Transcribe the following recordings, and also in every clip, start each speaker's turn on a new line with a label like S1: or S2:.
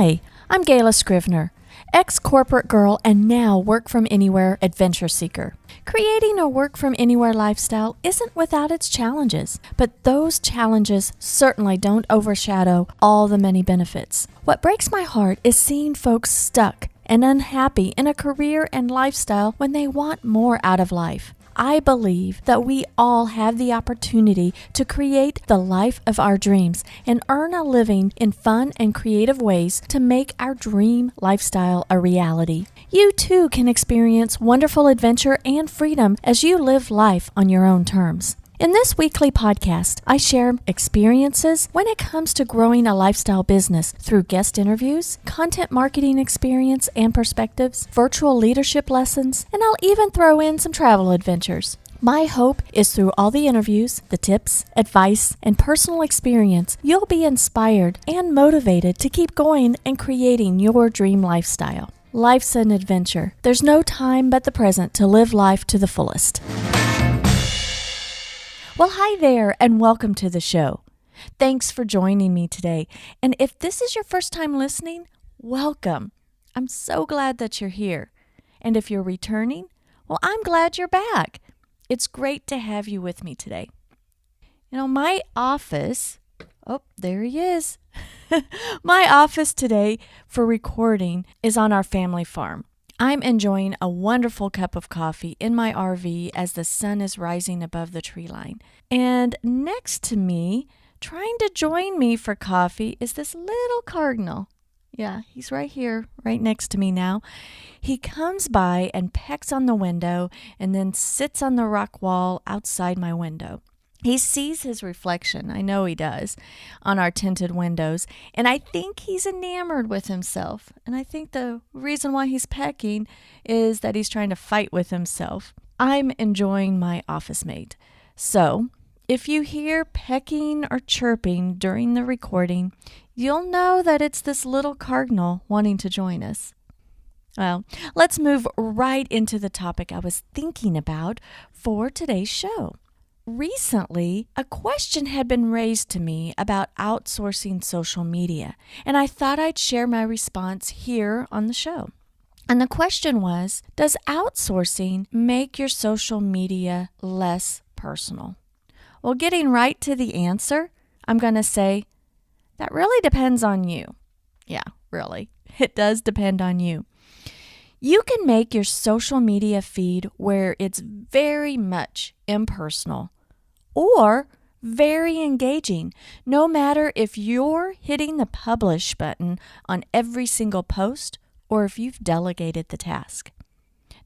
S1: Hi, I'm Gayla Scrivener, ex-corporate girl and now work-from-anywhere adventure seeker. Creating a work-from-anywhere lifestyle isn't without its challenges, but those challenges certainly don't overshadow all the many benefits. What breaks my heart is seeing folks stuck and unhappy in a career and lifestyle when they want more out of life. I believe that we all have the opportunity to create the life of our dreams and earn a living in fun and creative ways to make our dream lifestyle a reality. You too can experience wonderful adventure and freedom as you live life on your own terms. In this weekly podcast, I share experiences when it comes to growing a lifestyle business through guest interviews, content marketing experience and perspectives, virtual leadership lessons, and I'll even throw in some travel adventures. My hope is through all the interviews, the tips, advice, and personal experience, you'll be inspired and motivated to keep going and creating your dream lifestyle. Life's an adventure. There's no time but the present to live life to the fullest. Well, hi there, and welcome to the show. Thanks for joining me today. And if this is your first time listening, welcome. I'm so glad that you're here. And if you're returning, well, I'm glad you're back. It's great to have you with me today. You know, my office, there he is. My office today for recording is on our family farm. I'm enjoying a wonderful cup of coffee in my RV as the sun is rising above the tree line. And next to me, trying to join me for coffee, is this little cardinal. Yeah, he's right here, right next to me now. He comes by and pecks on the window and then sits on the rock wall outside my window. He sees his reflection, I know he does, on our tinted windows, and I think he's enamored with himself. And I think the reason why he's pecking is that he's trying to fight with himself. I'm enjoying my office mate. So, if you hear pecking or chirping during the recording, you'll know that it's this little cardinal wanting to join us. Well, let's move right into the topic I was thinking about for today's show. Recently, a question had been raised to me about outsourcing social media, and I thought I'd share my response here on the show. And the question was, does outsourcing make your social media less personal? Well, getting right to the answer, I'm going to say, that really depends on you. Yeah, really. It does depend on you. You can make your social media feed where it's very much impersonal or very engaging, no matter if you're hitting the publish button on every single post or if you've delegated the task.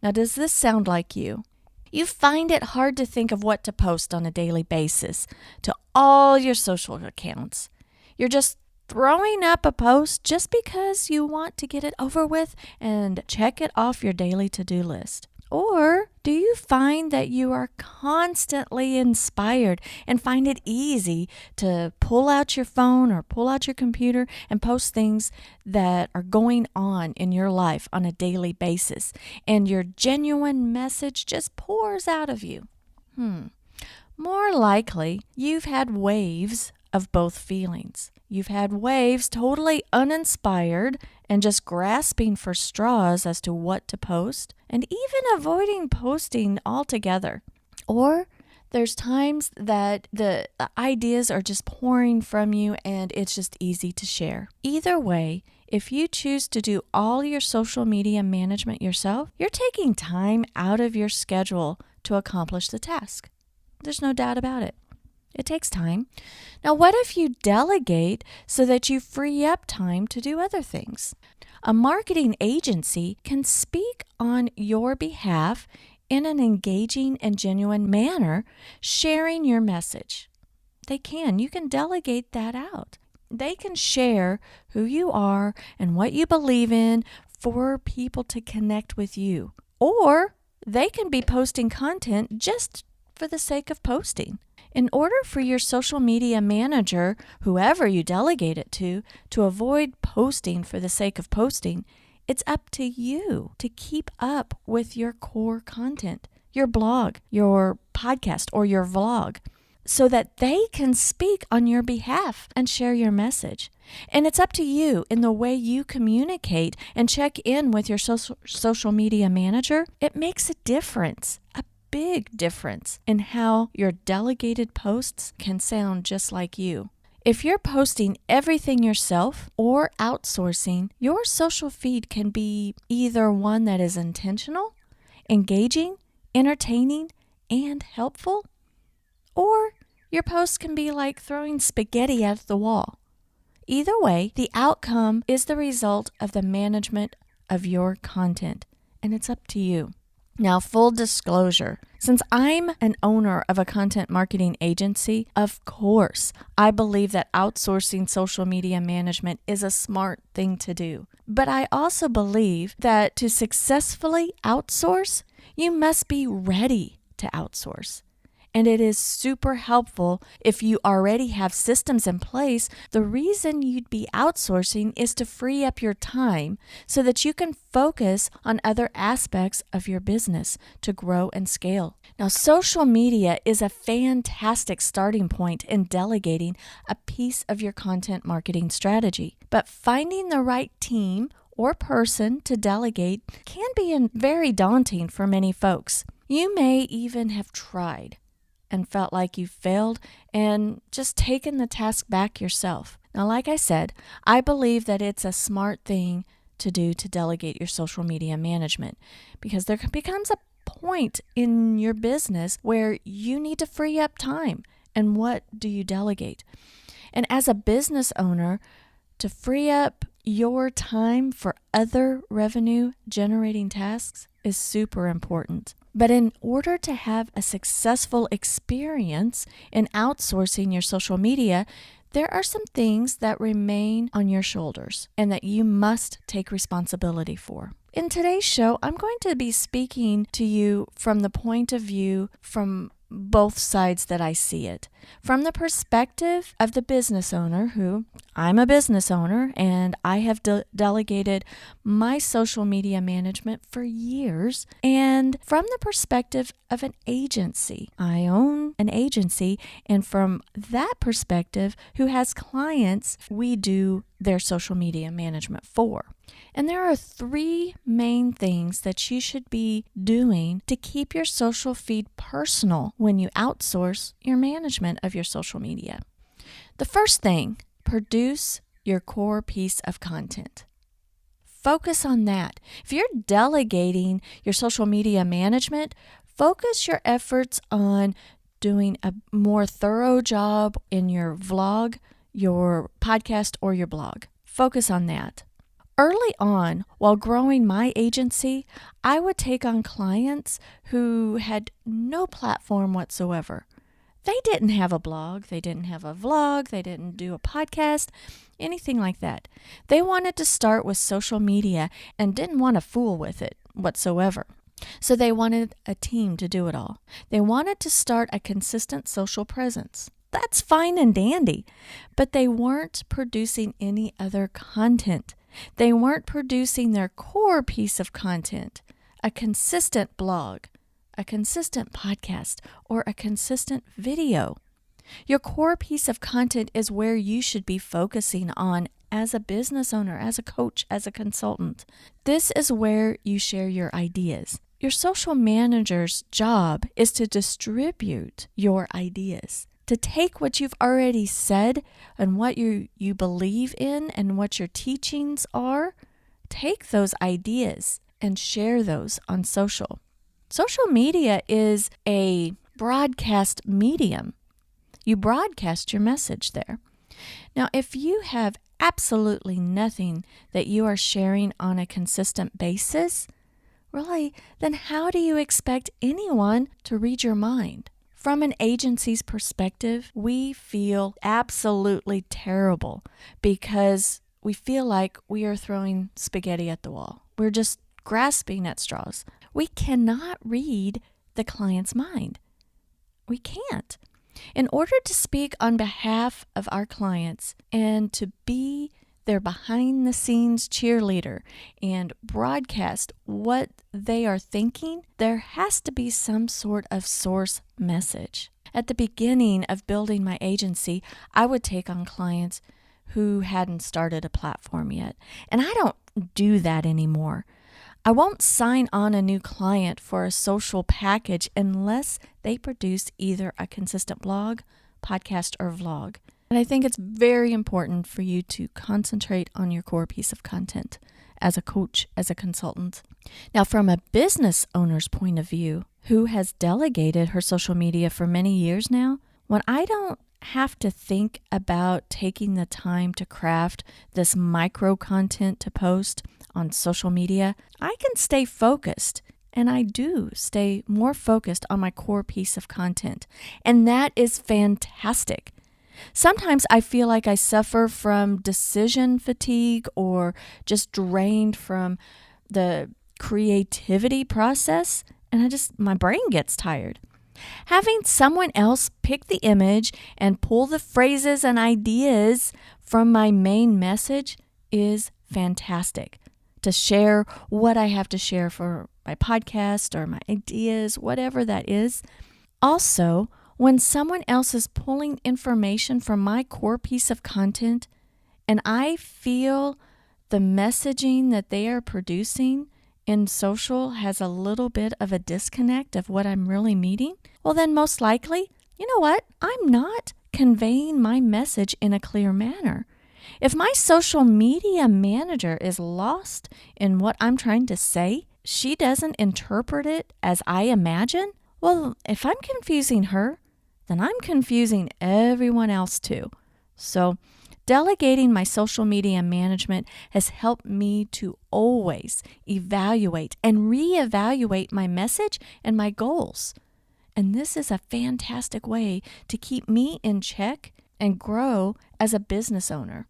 S1: Now, does this sound like you? You find it hard to think of what to post on a daily basis to all your social accounts. You're just throwing up a post just because you want to get it over with and check it off your daily to-do list. Or do you find that you are constantly inspired and find it easy to pull out your phone or pull out your computer and post things that are going on in your life on a daily basis, and your genuine message just pours out of you? More likely, you've had waves of both feelings. You've had waves totally uninspired and just grasping for straws as to what to post and even avoiding posting altogether. Or there's times that the ideas are just pouring from you and it's just easy to share. Either way, if you choose to do all your social media management yourself, you're taking time out of your schedule to accomplish the task. There's no doubt about it. It takes time. Now, what if you delegate so that you free up time to do other things? A marketing agency can speak on your behalf in an engaging and genuine manner, sharing your message. They can. You can delegate that out. They can share who you are and what you believe in for people to connect with you. Or they can be posting content just for the sake of posting. In order for your social media manager, whoever you delegate it to avoid posting for the sake of posting, it's up to you to keep up with your core content, your blog, your podcast, or your vlog. so that they can speak on your behalf and share your message. And it's up to you in the way you communicate and check in with your social media manager. It makes a difference, a big difference in how your delegated posts can sound just like you. If you're posting everything yourself or outsourcing, your social feed can be either one that is intentional, engaging, entertaining, and helpful, or your post can be like throwing spaghetti at the wall. Either way, the outcome is the result of the management of your content, and it's up to you. Now, full disclosure, since I'm an owner of a content marketing agency, of course, I believe that outsourcing social media management is a smart thing to do. But I also believe that to successfully outsource, you must be ready to outsource. And it is super helpful if you already have systems in place. The reason you'd be outsourcing is to free up your time so that you can focus on other aspects of your business to grow and scale. Now, social media is a fantastic starting point in delegating a piece of your content marketing strategy. But finding the right team or person to delegate can be very daunting for many folks. You may even have tried and felt like you failed and just taken the task back yourself. Now, like I said, I believe that it's a smart thing to do to delegate your social media management because there becomes a point in your business where you need to free up time. And what do you delegate? And as a business owner, to free up your time for other revenue generating tasks is super important. But in order to have a successful experience in outsourcing your social media, there are some things that remain on your shoulders and that you must take responsibility for. In today's show, I'm going to be speaking to you from the point of view from both sides that I see it. From the perspective of the business owner, who I'm a business owner and I have delegated my social media management for years, and from the perspective of an agency. I own an agency, and from that perspective, who has clients we do their social media management for. And there are 3 main things that you should be doing to keep your social feed personal when you outsource your management of your social media. The first thing, produce your core piece of content. Focus on that. If you're delegating your social media management, focus your efforts on doing a more thorough job in your vlog, your podcast, or your blog. Focus on that. Early on, while growing my agency, I would take on clients who had no platform whatsoever. They didn't have a blog, they didn't have a vlog, they didn't do a podcast, anything like that. They wanted to start with social media and didn't want to fool with it whatsoever. So they wanted a team to do it all. They wanted to start a consistent social presence. That's fine and dandy, but they weren't producing any other content. They weren't producing their core piece of content, a consistent blog, a consistent podcast, or a consistent video. Your core piece of content is where you should be focusing on as a business owner, as a coach, as a consultant. This is where you share your ideas. Your social manager's job is to distribute your ideas, to take what you've already said and what you believe in and what your teachings are, take those ideas and share those on social. Social media is a broadcast medium. You broadcast your message there. Now, if you have absolutely nothing that you are sharing on a consistent basis, really, then how do you expect anyone to read your mind? From an agency's perspective, we feel absolutely terrible because we feel like we are throwing spaghetti at the wall. We're just grasping at straws. We cannot read the client's mind. We can't. In order to speak on behalf of our clients and to be their behind-the-scenes cheerleader and broadcast what they are thinking, there has to be some sort of source message. At the beginning of building my agency, I would take on clients who hadn't started a platform yet. And I don't do that anymore. I won't sign on a new client for a social package unless they produce either a consistent blog, podcast, or vlog. And I think it's very important for you to concentrate on your core piece of content as a coach, as a consultant. Now, from a business owner's point of view, who has delegated her social media for many years now, when I don't have to think about taking the time to craft this micro content to post on social media, I can stay focused. And I do stay more focused on my core piece of content. And that is fantastic. Sometimes I feel like I suffer from decision fatigue or just drained from the creativity process, and my brain gets tired. Having someone else pick the image and pull the phrases and ideas from my main message is fantastic. To share what I have to share for my podcast or my ideas, whatever that is. Also, when someone else is pulling information from my core piece of content and I feel the messaging that they are producing in social has a little bit of a disconnect of what I'm really meaning, well then most likely, you know what? I'm not conveying my message in a clear manner. If my social media manager is lost in what I'm trying to say, she doesn't interpret it as I imagine, well, if I'm confusing her, then I'm confusing everyone else too. So delegating my social media management has helped me to always evaluate and reevaluate my message and my goals. And this is a fantastic way to keep me in check and grow as a business owner.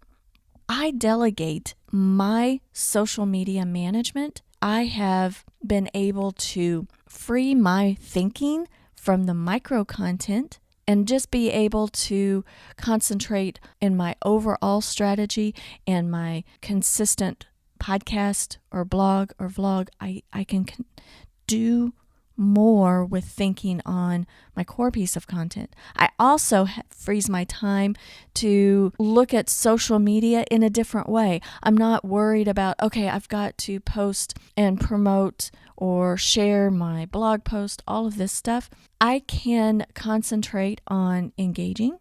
S1: I delegate my social media management. I have been able to free my thinking from the micro content and just be able to concentrate in my overall strategy and my consistent podcast or blog or vlog. I can do more with thinking on my core piece of content. I also frees my time to look at social media in a different way. I'm not worried about, okay, I've got to post and promote or share my blog post, all of this stuff. I can concentrate on engaging.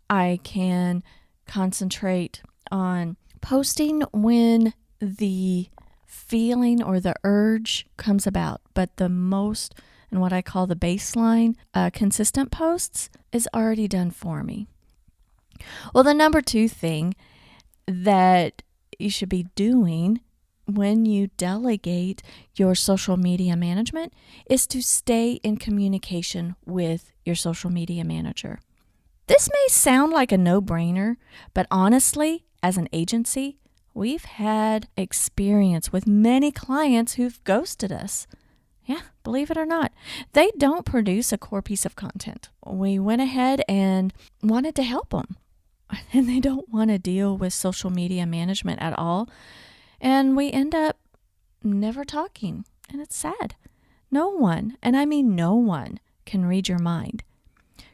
S1: I can concentrate on posting when the feeling or the urge comes about, but the most and what I call the baseline consistent posts is already done for me. Well, the number 2 thing that you should be doing when you delegate your social media management is to stay in communication with your social media manager. This may sound like a no-brainer, but honestly, as an agency, we've had experience with many clients who've ghosted us. Yeah, believe it or not, they don't produce a core piece of content. We went ahead and wanted to help them, and they don't want to deal with social media management at all. And we end up never talking, and it's sad. No one, and I mean no one, can read your mind.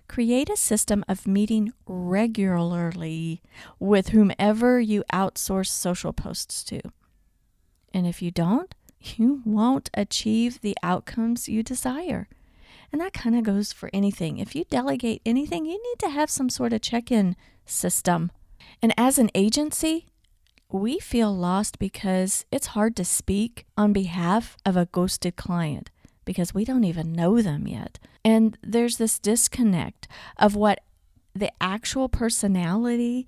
S1: Create a system of meeting regularly with whomever you outsource social posts to. And if you don't, you won't achieve the outcomes you desire. And that kind of goes for anything. If you delegate anything, you need to have some sort of check-in system. And as an agency, we feel lost because it's hard to speak on behalf of a ghosted client because we don't even know them yet. And there's this disconnect of what the actual personality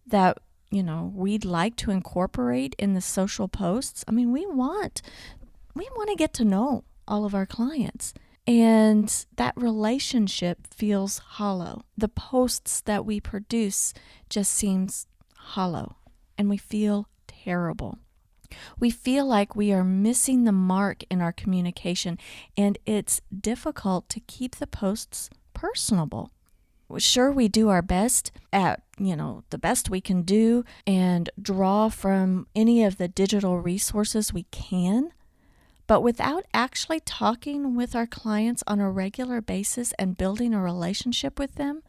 S1: that, we'd like to incorporate in the social posts. I mean, we want to get to know all of our clients. And that relationship feels hollow. The posts that we produce just seems hollow. And we feel terrible. We feel like we are missing the mark in our communication, and it's difficult to keep the posts personable. Sure, we do our best at, the best we can do and draw from any of the digital resources we can, But without actually talking with our clients on a regular basis and building a relationship with them,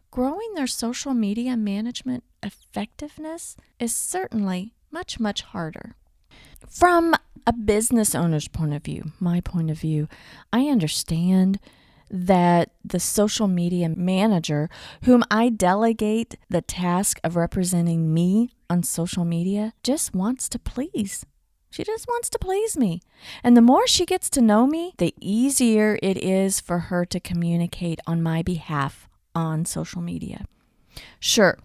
S1: growing their social media management effectiveness is certainly much, much harder. From a business owner's point of view, my point of view, I understand that the social media manager, whom I delegate the task of representing me on social media, just wants to please. She just wants to please me. And the more she gets to know me, the easier it is for her to communicate on my behalf on social media. Sure,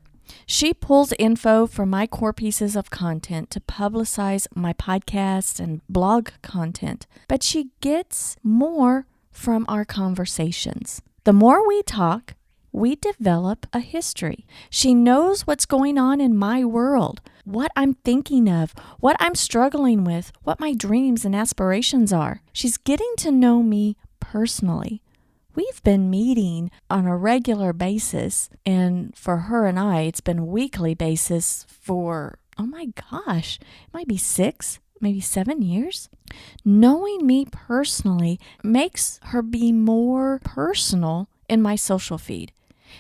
S1: she pulls info from my core pieces of content to publicize my podcasts and blog content, but she gets more from our conversations. The more we talk, we develop a history. She knows what's going on in my world, what I'm thinking of, what I'm struggling with, what my dreams and aspirations are. She's getting to know me personally. We've been meeting on a regular basis, and for her and I, it's been a weekly basis for, oh my gosh, it might be 6, maybe 7 years. Knowing me personally makes her be more personal in my social feed.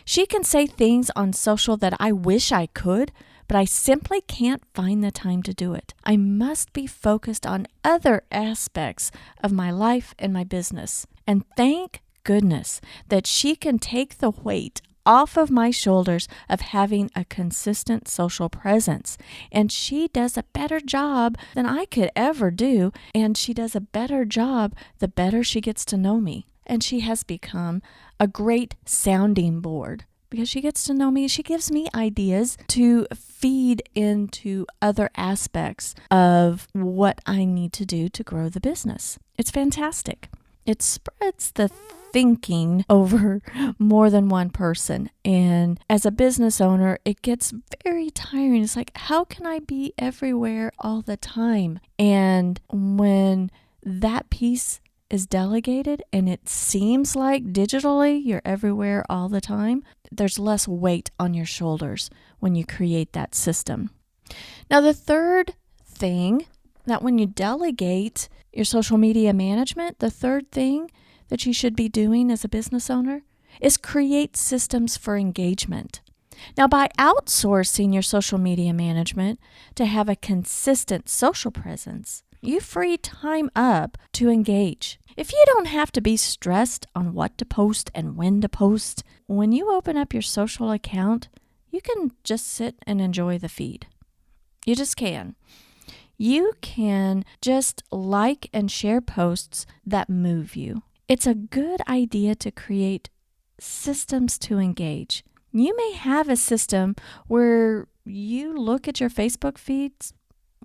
S1: She can say things on social that I wish I could, but I simply can't find the time to do it. I must be focused on other aspects of my life and my business. And thank goodness that she can take the weight off of my shoulders of having a consistent social presence. And she does a better job than I could ever do. And she does a better job the better she gets to know me. And she has become a great sounding board because she gets to know me. She gives me ideas to feed into other aspects of what I need to do to grow the business. It's fantastic. It spreads the thinking over more than one person. And as a business owner, it gets very tiring. It's like, how can I be everywhere all the time? And when that piece is delegated and it seems like digitally you're everywhere all the time, there's less weight on your shoulders when you create that system. Now, the third thing that when you delegate your social media management, the third thing that you should be doing as a business owner is create systems for engagement. Now, by outsourcing your social media management to have a consistent social presence, you free time up to engage. If you don't have to be stressed on what to post and when to post, when you open up your social account, you can just sit and enjoy the feed. You just can. You can just like and share posts that move you. It's a good idea to create systems to engage. You may have a system where you look at your Facebook feeds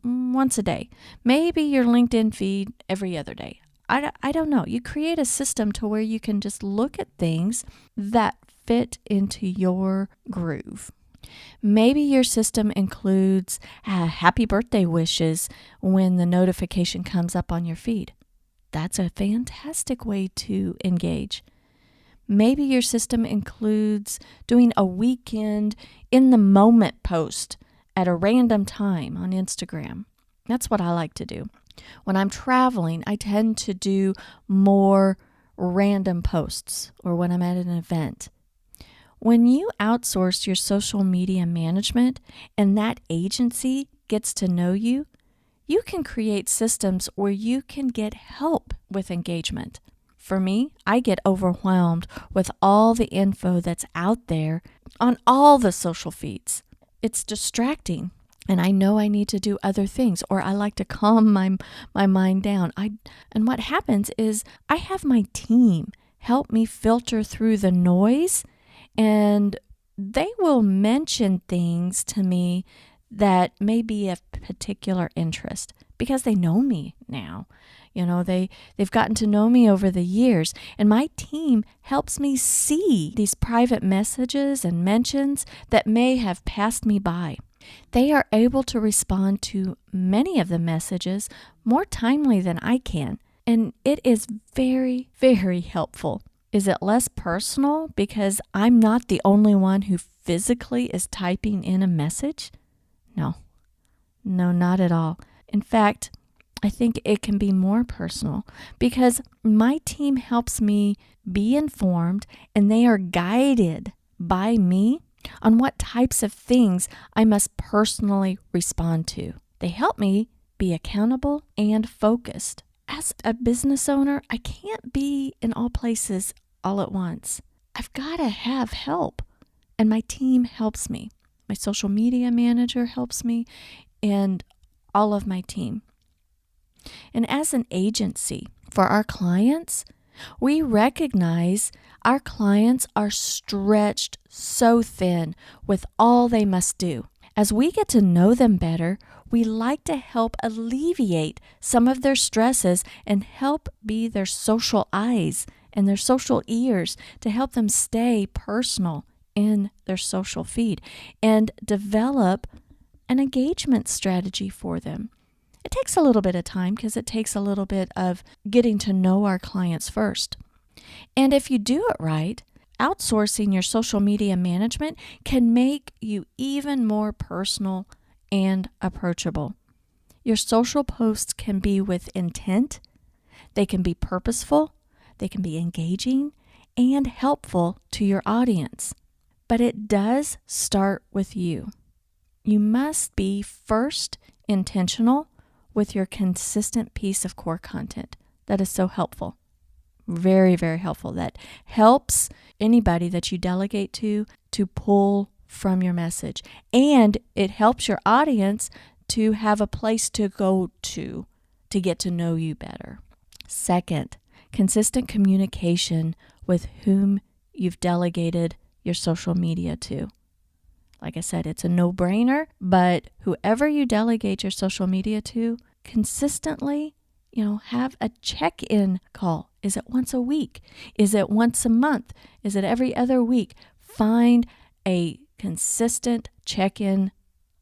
S1: once a day, maybe your LinkedIn feed every other day. I don't know. You create a system to where you can just look at things that fit into your groove. Maybe your system includes happy birthday wishes when the notification comes up on your feed. That's a fantastic way to engage. Maybe your system includes doing a weekend in the moment post at a random time on Instagram. That's what I like to do. When I'm traveling, I tend to do more random posts or when I'm at an event. When you outsource your social media management and that agency gets to know you, you can create systems where you can get help with engagement. For me, I get overwhelmed with all the info that's out there on all the social feeds. It's distracting, and I know I need to do other things, or I like to calm my mind down. And what happens is I have my team help me filter through the noise, and they will mention things to me that may be of particular interest because they know me now. You know, they've gotten to know me over the years, and my team helps me see these private messages and mentions that may have passed me by. They are able to respond to many of the messages more timely than I can, and it is very, very helpful. Is it less personal because I'm not the only one who physically is typing in a message? No, not at all. In fact, I think it can be more personal because my team helps me be informed and they are guided by me on what types of things I must personally respond to. They help me be accountable and focused. As a business owner, I can't be in all places all at once. I've got to have help, and my team helps me. My social media manager helps me, and all of my team. And as an agency for our clients, we recognize our clients are stretched so thin with all they must do. As we get to know them better, we like to help alleviate some of their stresses and help be their social eyes and their social ears to help them stay personal in their social feed and develop an engagement strategy for them. It takes a little bit of time because it takes a little bit of getting to know our clients first. And if you do it right, outsourcing your social media management can make you even more personal and approachable. Your social posts can be with intent, they can be purposeful, they can be engaging, and helpful to your audience. But it does start with you. You must be first intentional with your consistent piece of core content. That is so helpful. Very, very helpful. That helps anybody that you delegate to pull from your message. And it helps your audience to have a place to go to get to know you better. Second, consistent communication with whom you've delegated your social media to. Like I said, it's a no-brainer, but whoever you delegate your social media to, consistently, have a check-in call. Is it once a week? Is it once a month? Is it every other week? Find a consistent check-in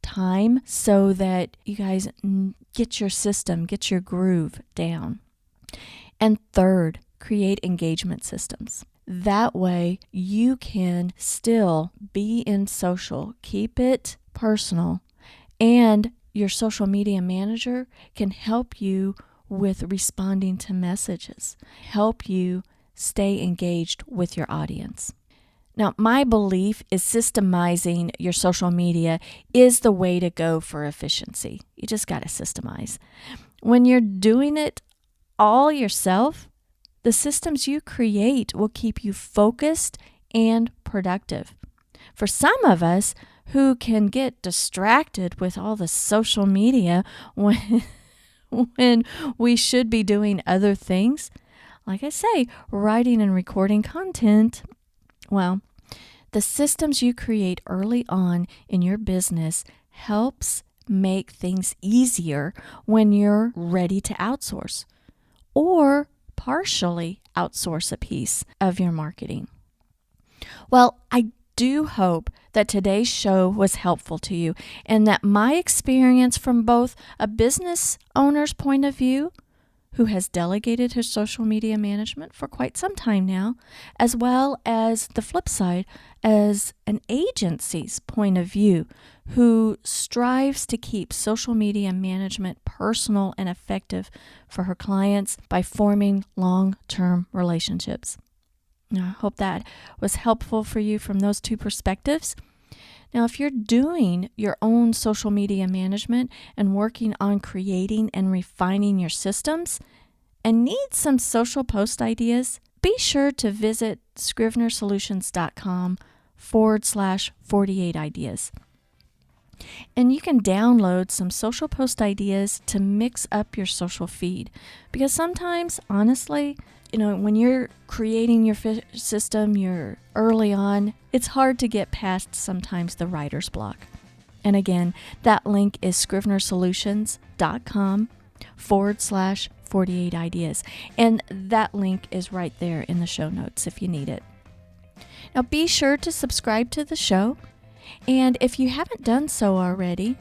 S1: time so that you guys get your system, get your groove down. And third, create engagement systems. That way you can still be in social, keep it personal, and your social media manager can help you with responding to messages, help you stay engaged with your audience. Now, my belief is systemizing your social media is the way to go for efficiency. You just got to systemize. When you're doing it all yourself, the systems you create will keep you focused and productive. For some of us who can get distracted with all the social media when we should be doing other things, like I say, writing and recording content, well, the systems you create early on in your business helps make things easier when you're ready to outsource or partially outsource a piece of your marketing. Well, I do hope that today's show was helpful to you and that my experience from both a business owner's point of view, who has delegated his social media management for quite some time now, as well as the flip side, as an agency's point of view, who strives to keep social media management personal and effective for her clients by forming long-term relationships. Now, I hope that was helpful for you from those two perspectives. Now, if you're doing your own social media management and working on creating and refining your systems and need some social post ideas, be sure to visit scrivenersolutions.com/48 ideas. And you can download some social post ideas to mix up your social feed. Because sometimes, honestly, when you're creating your system, you're early on, it's hard to get past sometimes the writer's block. And again, that link is scrivenersolutions.com/48 ideas. And that link is right there in the show notes if you need it. Now be sure to subscribe to the show. And if you haven't done so already,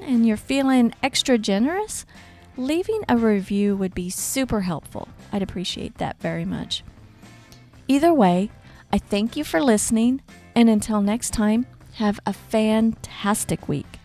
S1: and you're feeling extra generous, leaving a review would be super helpful. I'd appreciate that very much. Either way, I thank you for listening, and until next time, have a fantastic week.